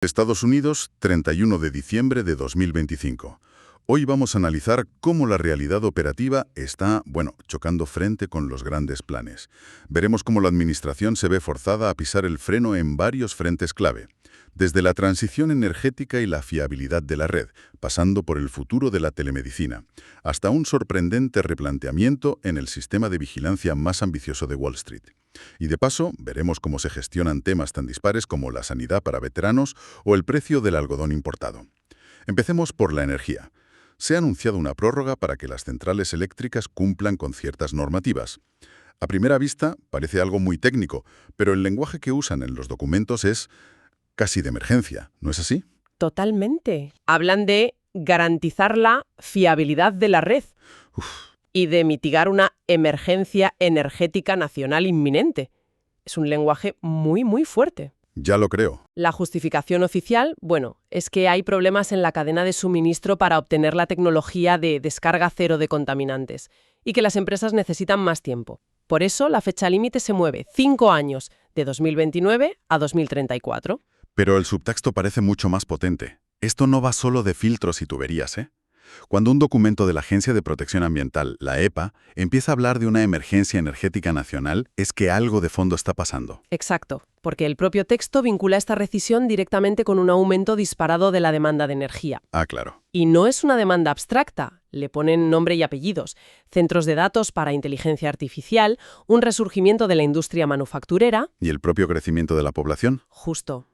Estados Unidos, 31 de diciembre de 2025. Hoy vamos a analizar cómo la realidad operativa está, chocando frente con los grandes planes. Veremos cómo la administración se ve forzada a pisar el freno en varios frentes clave, desde la transición energética y la fiabilidad de la red, pasando por el futuro de la telemedicina, hasta un sorprendente replanteamiento en el sistema de vigilancia más ambicioso de Wall Street. Y de paso, veremos cómo se gestionan temas tan dispares como la sanidad para veteranos o el precio del algodón importado. Empecemos por la energía. Se ha anunciado una prórroga para que las centrales eléctricas cumplan con ciertas normativas. A primera vista, parece algo muy técnico, pero el lenguaje que usan en los documentos es casi de emergencia, ¿no es así? Totalmente. Hablan de garantizar la fiabilidad de la red y de mitigar una emergencia energética nacional inminente. Es un lenguaje muy, muy fuerte. Ya lo creo. La justificación oficial, es que hay problemas en la cadena de suministro para obtener la tecnología de descarga cero de contaminantes y que las empresas necesitan más tiempo. Por eso, la fecha límite se mueve 5 años, de 2029 a 2034. Pero el subtexto parece mucho más potente. Esto no va solo de filtros y tuberías, ¿eh? Cuando un documento de la Agencia de Protección Ambiental, la EPA, empieza a hablar de una emergencia energética nacional, es que algo de fondo está pasando. Exacto, porque el propio texto vincula esta rescisión directamente con un aumento disparado de la demanda de energía. Ah, claro. Y no es una demanda abstracta, le ponen nombre y apellidos, centros de datos para inteligencia artificial, un resurgimiento de la industria manufacturera. ¿Y el propio crecimiento de la población? Justo.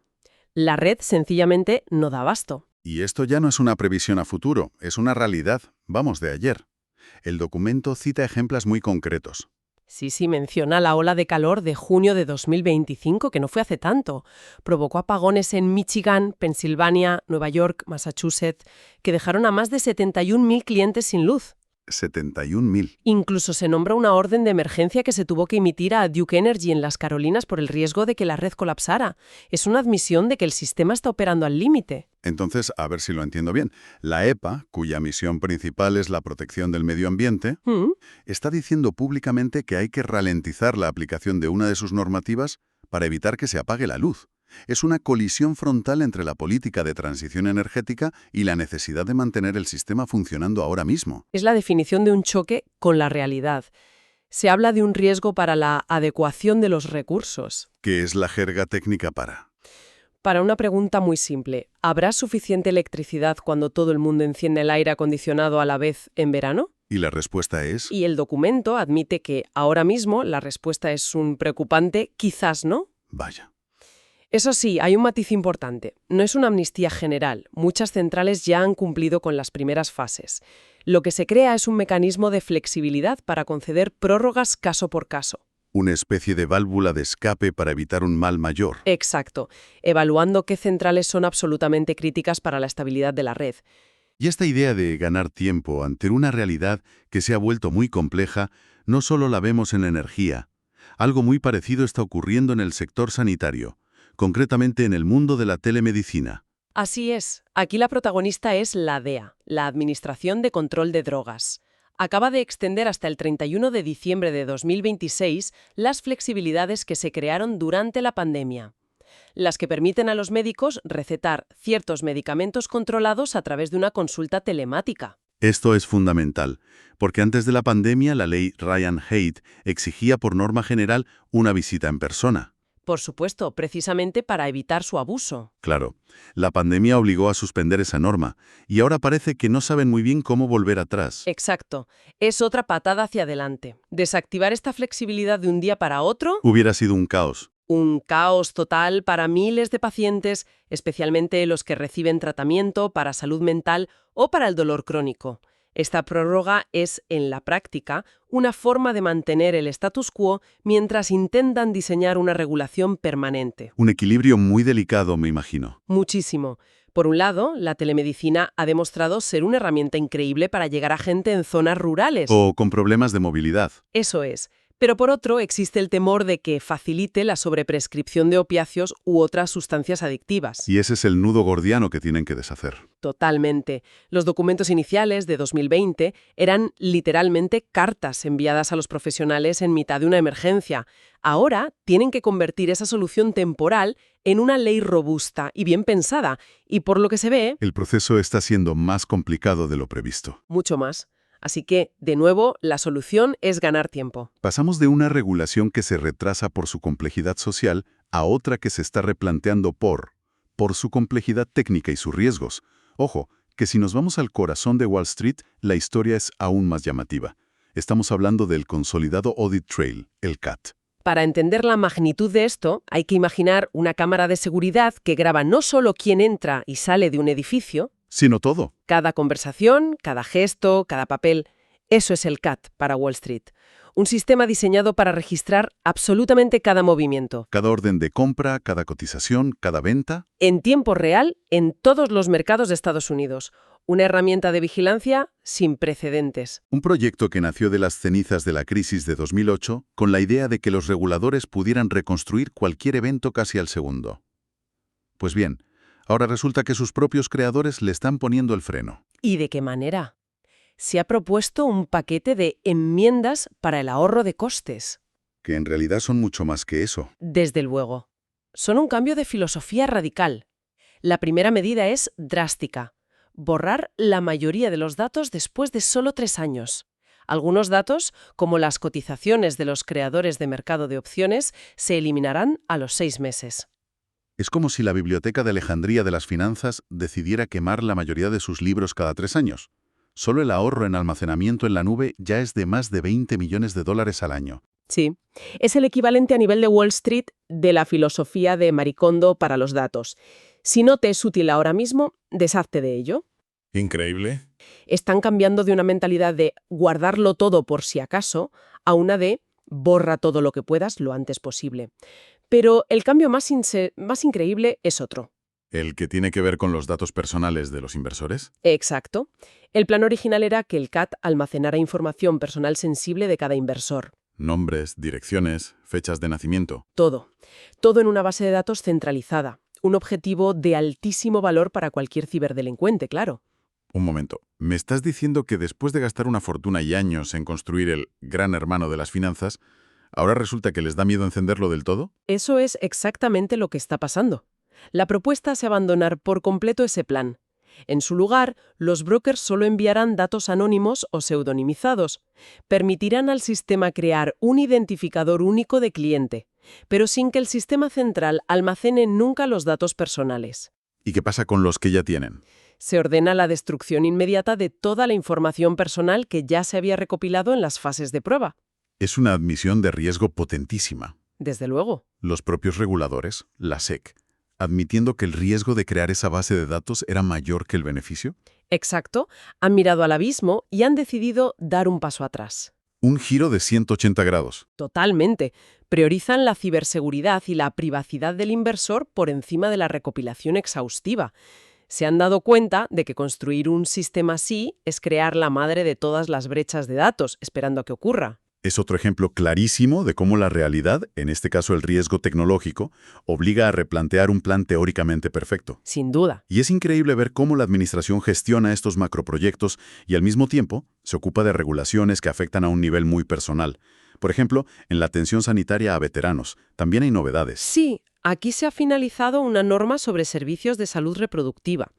La red sencillamente no da abasto. Y esto ya no es una previsión a futuro, es una realidad, de ayer. El documento cita ejemplos muy concretos. Sí, menciona la ola de calor de junio de 2025, que no fue hace tanto. Provocó apagones en Michigan, Pensilvania, Nueva York, Massachusetts, que dejaron a más de 71.000 clientes sin luz. 71.000. Incluso se nombra una orden de emergencia que se tuvo que emitir a Duke Energy en las Carolinas por el riesgo de que la red colapsara. Es una admisión de que el sistema está operando al límite. Entonces, a ver si lo entiendo bien. La EPA, cuya misión principal es la protección del medio ambiente, está diciendo públicamente que hay que ralentizar la aplicación de una de sus normativas para evitar que se apague la luz. Es una colisión frontal entre la política de transición energética y la necesidad de mantener el sistema funcionando ahora mismo. Es la definición de un choque con la realidad. Se habla de un riesgo para la adecuación de los recursos. ¿Qué es la jerga técnica para? Para una pregunta muy simple, ¿habrá suficiente electricidad cuando todo el mundo enciende el aire acondicionado a la vez en verano? Y la respuesta es... Y el documento admite que ahora mismo la respuesta es un preocupante quizás no. Vaya. Eso sí, hay un matiz importante. No es una amnistía general. Muchas centrales ya han cumplido con las primeras fases. Lo que se crea es un mecanismo de flexibilidad para conceder prórrogas caso por caso. Una especie de válvula de escape para evitar un mal mayor. Exacto, evaluando qué centrales son absolutamente críticas para la estabilidad de la red. Y esta idea de ganar tiempo ante una realidad que se ha vuelto muy compleja, no solo la vemos en la energía. Algo muy parecido está ocurriendo en el sector sanitario, concretamente en el mundo de la telemedicina. Así es. Aquí la protagonista es la DEA, la Administración de Control de Drogas. Acaba de extender hasta el 31 de diciembre de 2026 las flexibilidades que se crearon durante la pandemia, las que permiten a los médicos recetar ciertos medicamentos controlados a través de una consulta telemática. Esto es fundamental, porque antes de la pandemia la ley Ryan-Haidt exigía por norma general una visita en persona. Por supuesto, precisamente para evitar su abuso. Claro, la pandemia obligó a suspender esa norma, y ahora parece que no saben muy bien cómo volver atrás. Exacto. Es otra patada hacia adelante. Desactivar esta flexibilidad de un día para otro... Hubiera sido un caos. Un caos total para miles de pacientes, especialmente los que reciben tratamiento para salud mental o para el dolor crónico. Esta prórroga es, en la práctica, una forma de mantener el status quo mientras intentan diseñar una regulación permanente. Un equilibrio muy delicado, me imagino. Muchísimo. Por un lado, la telemedicina ha demostrado ser una herramienta increíble para llegar a gente en zonas rurales. O con problemas de movilidad. Eso es. Pero por otro, existe el temor de que facilite la sobreprescripción de opiáceos u otras sustancias adictivas. Y ese es el nudo gordiano que tienen que deshacer. Totalmente. Los documentos iniciales de 2020 eran literalmente cartas enviadas a los profesionales en mitad de una emergencia. Ahora tienen que convertir esa solución temporal en una ley robusta y bien pensada, y por lo que se ve, El proceso está siendo más complicado de lo previsto. mucho más. Así que, de nuevo, la solución es ganar tiempo. Pasamos de una regulación que se retrasa por su complejidad social a otra que se está replanteando por su complejidad técnica y sus riesgos. Ojo, que si nos vamos al corazón de Wall Street, la historia es aún más llamativa. Estamos hablando del Consolidado Audit Trail, el CAT. Para entender la magnitud de esto, hay que imaginar una cámara de seguridad que graba no solo quién entra y sale de un edificio, Sino todo. cada conversación, cada gesto, cada papel. Eso es el CAT para Wall Street. Un sistema diseñado para registrar absolutamente cada movimiento, Cada orden de compra, cada cotización, cada venta. en tiempo real, en todos los mercados de Estados Unidos. Una herramienta de vigilancia sin precedentes. Un proyecto que nació de las cenizas de la crisis de 2008 con la idea de que los reguladores pudieran reconstruir cualquier evento casi al segundo. Pues bien, ahora resulta que sus propios creadores le están poniendo el freno. ¿Y de qué manera? Se ha propuesto un paquete de enmiendas para el ahorro de costes. Que en realidad son mucho más que eso. Desde luego. Son un cambio de filosofía radical. La primera medida es drástica. Borrar la mayoría de los datos después de solo 3 años. Algunos datos, como las cotizaciones de los creadores de mercado de opciones, se eliminarán a los 6 meses. Es como si la Biblioteca de Alejandría de las Finanzas decidiera quemar la mayoría de sus libros cada 3 años. Solo el ahorro en almacenamiento en la nube ya es de más de $20 millones al año. Sí, es el equivalente a nivel de Wall Street de la filosofía de Marie Kondo para los datos. Si no te es útil ahora mismo, deshazte de ello. Increíble. Están cambiando de una mentalidad de guardarlo todo por si acaso a una de borra todo lo que puedas lo antes posible. Pero el cambio más increíble es otro. ¿El que tiene que ver con los datos personales de los inversores? Exacto. El plan original era que el CAT almacenara información personal sensible de cada inversor. Nombres, direcciones, fechas de nacimiento. Todo. Todo en una base de datos centralizada. Un objetivo de altísimo valor para cualquier ciberdelincuente, claro. Un momento, ¿me estás diciendo que después de gastar una fortuna y años en construir el gran hermano de las finanzas, ahora resulta que les da miedo encenderlo del todo? Eso es exactamente lo que está pasando. La propuesta es abandonar por completo ese plan. En su lugar, los brokers solo enviarán datos anónimos o pseudonimizados. Permitirán al sistema crear un identificador único de cliente, pero sin que el sistema central almacene nunca los datos personales. ¿Y qué pasa con los que ya tienen? Se ordena la destrucción inmediata de toda la información personal que ya se había recopilado en las fases de prueba. Es una admisión de riesgo potentísima. Desde luego. Los propios reguladores, la SEC, admitiendo que el riesgo de crear esa base de datos era mayor que el beneficio. Exacto. Han mirado al abismo y han decidido dar un paso atrás. Un giro de 180 grados. Totalmente. Priorizan la ciberseguridad y la privacidad del inversor por encima de la recopilación exhaustiva. Se han dado cuenta de que construir un sistema así es crear la madre de todas las brechas de datos, esperando a que ocurra. Es otro ejemplo clarísimo de cómo la realidad, en este caso el riesgo tecnológico, obliga a replantear un plan teóricamente perfecto. Sin duda. Y es increíble ver cómo la administración gestiona estos macroproyectos y al mismo tiempo se ocupa de regulaciones que afectan a un nivel muy personal. Por ejemplo, en la atención sanitaria a veteranos, también hay novedades. Sí, aquí se ha finalizado una norma sobre servicios de salud reproductiva.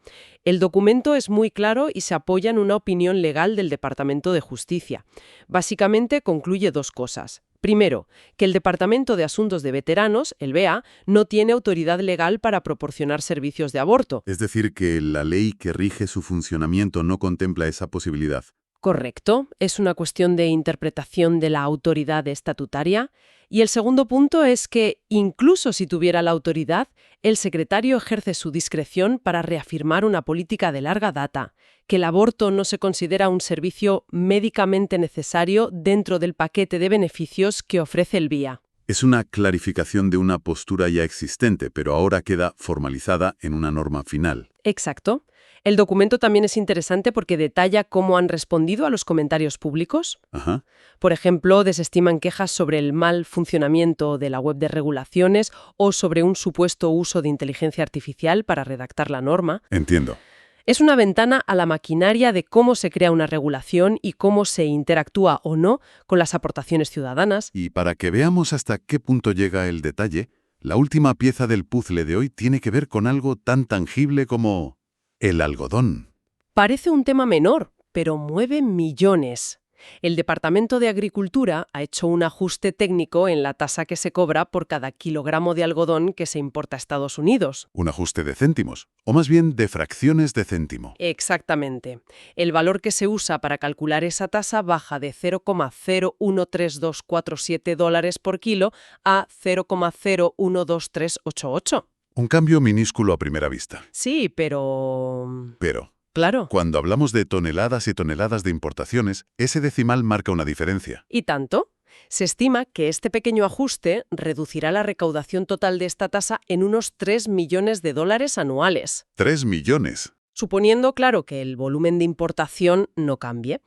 El documento es muy claro y se apoya en una opinión legal del Departamento de Justicia. Básicamente concluye 2 cosas. Primero, que el Departamento de Asuntos de Veteranos, el BEA, no tiene autoridad legal para proporcionar servicios de aborto. Es decir, que la ley que rige su funcionamiento no contempla esa posibilidad. Correcto, es una cuestión de interpretación de la autoridad estatutaria. Y el segundo punto es que, incluso si tuviera la autoridad, el secretario ejerce su discreción para reafirmar una política de larga data, que el aborto no se considera un servicio médicamente necesario dentro del paquete de beneficios que ofrece el BIA. Es una clarificación de una postura ya existente, pero ahora queda formalizada en una norma final. Exacto. El documento también es interesante porque detalla cómo han respondido a los comentarios públicos. Ajá, Por ejemplo, desestiman quejas sobre el mal funcionamiento de la web de regulaciones o sobre un supuesto uso de inteligencia artificial para redactar la norma. entiendo. Es una ventana a la maquinaria de cómo se crea una regulación y cómo se interactúa o no con las aportaciones ciudadanas. Y para que veamos hasta qué punto llega el detalle, la última pieza del puzzle de hoy tiene que ver con algo tan tangible como el algodón. Parece un tema menor, pero mueve millones. El Departamento de Agricultura ha hecho un ajuste técnico en la tasa que se cobra por cada kilogramo de algodón que se importa a Estados Unidos. Un ajuste de céntimos, o más bien de fracciones de céntimo. Exactamente. El valor que se usa para calcular esa tasa baja de 0,013247 dólares por kilo a 0,012388. Un cambio minúsculo a primera vista. Sí, pero... Pero, Claro. cuando hablamos de toneladas y toneladas de importaciones, ese decimal marca una diferencia. ¿Y tanto? Se estima que este pequeño ajuste reducirá la recaudación total de esta tasa en unos 3 millones de dólares anuales. 3 millones. Suponiendo, claro, que el volumen de importación no cambie.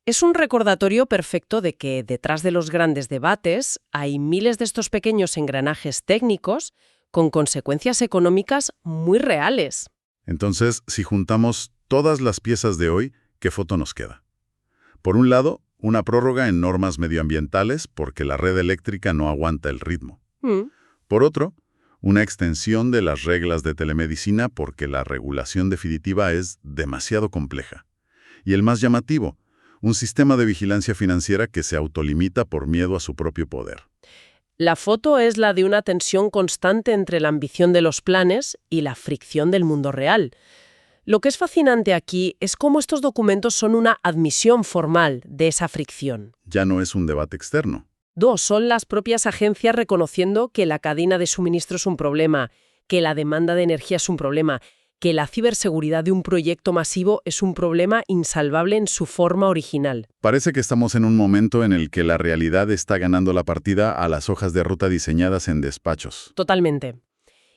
Es un recordatorio perfecto de que detrás de los grandes debates hay miles de estos pequeños engranajes técnicos con consecuencias económicas muy reales. Entonces, si juntamos todas las piezas de hoy, ¿qué foto nos queda? Por un lado, una prórroga en normas medioambientales porque la red eléctrica no aguanta el ritmo. Por otro, una extensión de las reglas de telemedicina porque la regulación definitiva es demasiado compleja. Y el más llamativo, un sistema de vigilancia financiera que se autolimita por miedo a su propio poder. La foto es la de una tensión constante entre la ambición de los planes y la fricción del mundo real. Lo que es fascinante aquí es cómo estos documentos son una admisión formal de esa fricción. Ya no es un debate externo. Dos, son las propias agencias reconociendo que la cadena de suministro es un problema, que la demanda de energía es un problema, que la ciberseguridad de un proyecto masivo es un problema insalvable en su forma original. Parece que estamos en un momento en el que la realidad está ganando la partida a las hojas de ruta diseñadas en despachos. Totalmente.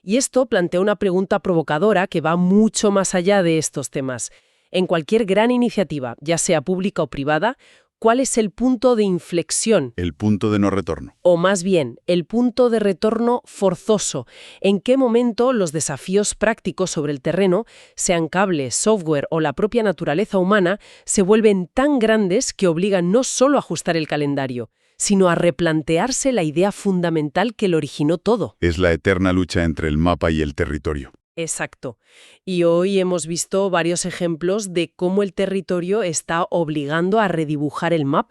Y esto plantea una pregunta provocadora que va mucho más allá de estos temas. En cualquier gran iniciativa, ya sea pública o privada, ¿cuál es el punto de inflexión? El punto de no retorno. O más bien, el punto de retorno forzoso. ¿En qué momento los desafíos prácticos sobre el terreno, sean cables, software o la propia naturaleza humana, se vuelven tan grandes que obligan no solo a ajustar el calendario, sino a replantearse la idea fundamental que lo originó todo? Es la eterna lucha entre el mapa y el territorio. Exacto. Y hoy hemos visto varios ejemplos de cómo el territorio está obligando a redibujar el mapa.